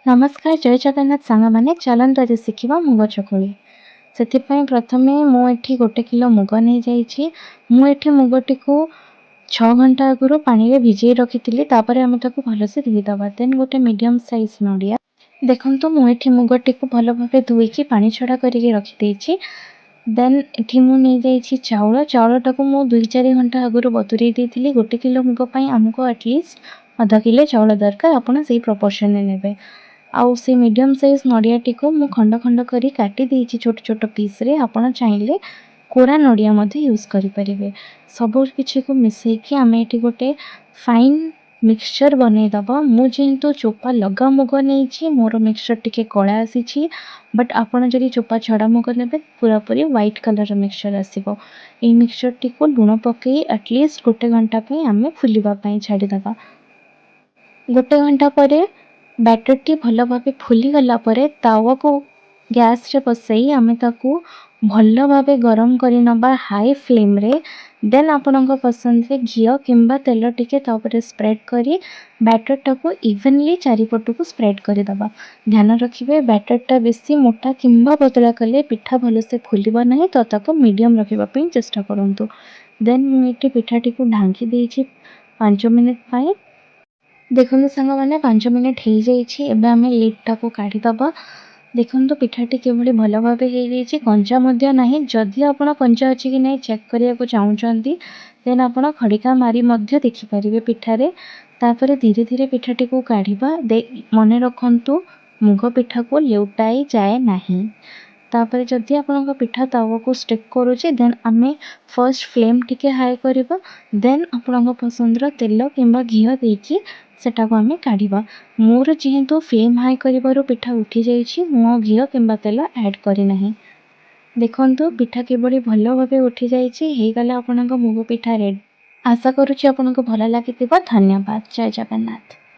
ନମସ୍କାର ଜୟ ଜଗନ୍ନାଥ ସାଙ୍ଗମାନେ ଚାଲନ୍ତୁ ଆଜି ଶିଖିବା ମୁଗ ଚକୁଳି। ସେଥିପାଇଁ ପ୍ରଥମେ ମୁଁ ଏଠି 1 କିଲୋ ମୁଗ ନେଇଯାଇଛି। ମୁଁ ଏଠି ମୁଗଟିକୁ 6 ଘଣ୍ଟା ଆଗରୁ ପାଣିରେ ଭିଜେଇ ରଖିଥିଲି। ତାପରେ ଆମେ ତାକୁ ଭଲସେ ଧୋଇଦେବା। ଦେନ୍ ଗୋଟେ ମିଡ଼ିୟମ୍ ସାଇଜ୍ ନଡ଼ିଆ। ଦେଖନ୍ତୁ ମୁଁ ଏଠି ମୁଗଟିକୁ ଭଲ ଭାବେ ଧୋଇକି ପାଣି ଛଡ଼ା କରିକି ରଖିଦେଇଛି। ଦେନ୍ ଏଠି ମୁଁ ନେଇଯାଇଛି ଚାଉଳଟାକୁ ମୁଁ 2-4 ଘଣ୍ଟା ଆଗରୁ ବତୁରେଇ ଦେଇଥିଲି। 1 କିଲୋ ମୁଗ ପାଇଁ ଆମକୁ ଆଟଲିଷ୍ଟ ଅଧ କିଲୋ ଚାଉଳ ଦରକାର। ଆପଣ ସେଇ ପ୍ରପୋର୍ସନରେ ନେବେ। ଆଉ ସେ ମିଡ଼ିୟମ୍ ସାଇଜ୍ ନଡ଼ିଆଟିକୁ ମୁଁ ଖଣ୍ଡ ଖଣ୍ଡ କରି କାଟି ଦେଇଛି ଛୋଟ ଛୋଟ ପିସ୍ରେ। ଆପଣ ଚାହିଁଲେ କୋରା ନଡ଼ିଆ ମଧ୍ୟ ୟୁଜ୍ କରିପାରିବେ। ସବୁ କିଛିକୁ ମିଶାଇକି ଆମେ ଏଠି ଗୋଟେ ଫାଇନ୍ ମିକ୍ସଚର୍ ବନେଇଦେବା। ମୁଁ ଯେହେତୁ ଚୋପା ଲଗା ମୁଗ ନେଇଛି ମୋର ମିକ୍ସଚର୍ ଟିକେ କଳା ଆସିଛି। ବଟ୍ ଆପଣ ଯଦି ଚୋପା ଛଡ଼ା ମୁଗ ନେବେ ପୁରାପୁରି ହ୍ୱାଇଟ୍ କଲର୍ର ମିକ୍ସଚର୍ ଆସିବ। ଏହି ମିକ୍ସଚର୍ଟିକୁ ଲୁଣ ପକାଇ ଆଟଲିଷ୍ଟ 1 ଘଣ୍ଟା ପାଇଁ ଆମେ ଫୁଲିବା ପାଇଁ ଛାଡ଼ିଦେବା। 1 ଘଣ୍ଟା ପରେ ବ୍ୟାଟର୍ଟି ଭଲ ଭାବେ ଫୁଲିଗଲା ପରେ ତାୱାକୁ ଗ୍ୟାସ୍ରେ ବସାଇ ଆମେ ତାକୁ ଭଲ ଭାବେ ଗରମ କରି ନେବା ହାଇ ଫ୍ଲେମ୍ରେ। ଦେନ୍ ଆପଣଙ୍କ ପସନ୍ଦରେ ଘିଅ କିମ୍ବା ତେଲ ଟିକେ ତା ଉପରେ ସ୍ପ୍ରେଡ଼୍ କରି ବ୍ୟାଟର୍ଟାକୁ ଇଭେନଲି ଚାରିପଟକୁ ସ୍ପ୍ରେଡ଼୍ କରିଦେବା। ଧ୍ୟାନ ରଖିବେ ବ୍ୟାଟର୍ଟା ବେଶୀ ମୋଟା କିମ୍ବା ପତଳା କଲେ ପିଠା ଭଲସେ ଫୁଲିବ ନାହିଁ, ତ ତାକୁ ମିଡ଼ିୟମ୍ ରଖିବା ପାଇଁ ଚେଷ୍ଟା କରନ୍ତୁ। ଦେନ୍ ମୁଁ ଏଠି ପିଠାଟିକୁ ଢାଙ୍କି ଦେଇଛି 5 ମିନିଟ୍ ପାଇଁ। ଦେଖନ୍ତୁ ସାଙ୍ଗମାନେ 5 ମିନିଟ୍ ହେଇଯାଇଛି। ଏବେ ଆମେ ଲିଡ୍ଟାକୁ କାଢ଼ିଦେବା। ଦେଖନ୍ତୁ ପିଠାଟି କିଭଳି ଭଲ ଭାବେ ହେଇଯାଇଛି, କଞ୍ଚା ମଧ୍ୟ ନାହିଁ। ଯଦି ଆପଣ କଞ୍ଚା ଅଛି କି ନାହିଁ ଚେକ୍ କରିବାକୁ ଚାହୁଁଛନ୍ତି ଦେନ୍ ଆପଣ ଖଡ଼ିକା ମାରି ମଧ୍ୟ ଦେଖିପାରିବେ ପିଠାରେ। ତାପରେ ଧୀରେ ଧୀରେ ପିଠାଟିକୁ କାଢ଼ିବା। ମନେ ରଖନ୍ତୁ ମୁଗ ପିଠାକୁ ଲେଉଟାଇ ଯାଏ ନାହିଁ। ତାପରେ ଯଦି ଆପଣଙ୍କ ପିଠା ତାୱାକୁ ଷ୍ଟିକ୍ କରୁଛି ଦେନ୍ ଆମେ ଫର୍ଷ୍ଟ ଫ୍ଲେମ୍ ଟିକେ ହାଇ କରିବା। ଦେନ୍ ଆପଣଙ୍କ ପସନ୍ଦର ତେଲ କିମ୍ବା ଘିଅ ଦେଇକି ସେଟାକୁ ଆମେ କାଢ଼ିବା। ମୋର ଯେହେତୁ ଫ୍ଲେମ୍ ହାଇ କରିବାରୁ ପିଠା ଉଠିଯାଇଛି, ମୁଁ ଆଉ ଘିଅ କିମ୍ବା ତେଲ ଆଡ଼୍ କରିନାହିଁ। ଦେଖନ୍ତୁ ପିଠା କିଭଳି ଭଲ ଭାବେ ଉଠିଯାଇଛି। ହେଇଗଲା ଆପଣଙ୍କ ମୁଗ ପିଠା ରେଡ଼ି। ଆଶା କରୁଛି ଆପଣଙ୍କୁ ଭଲ ଲାଗିଥିବ। ଧନ୍ୟବାଦ। ଜୟ ଜଗନ୍ନାଥ।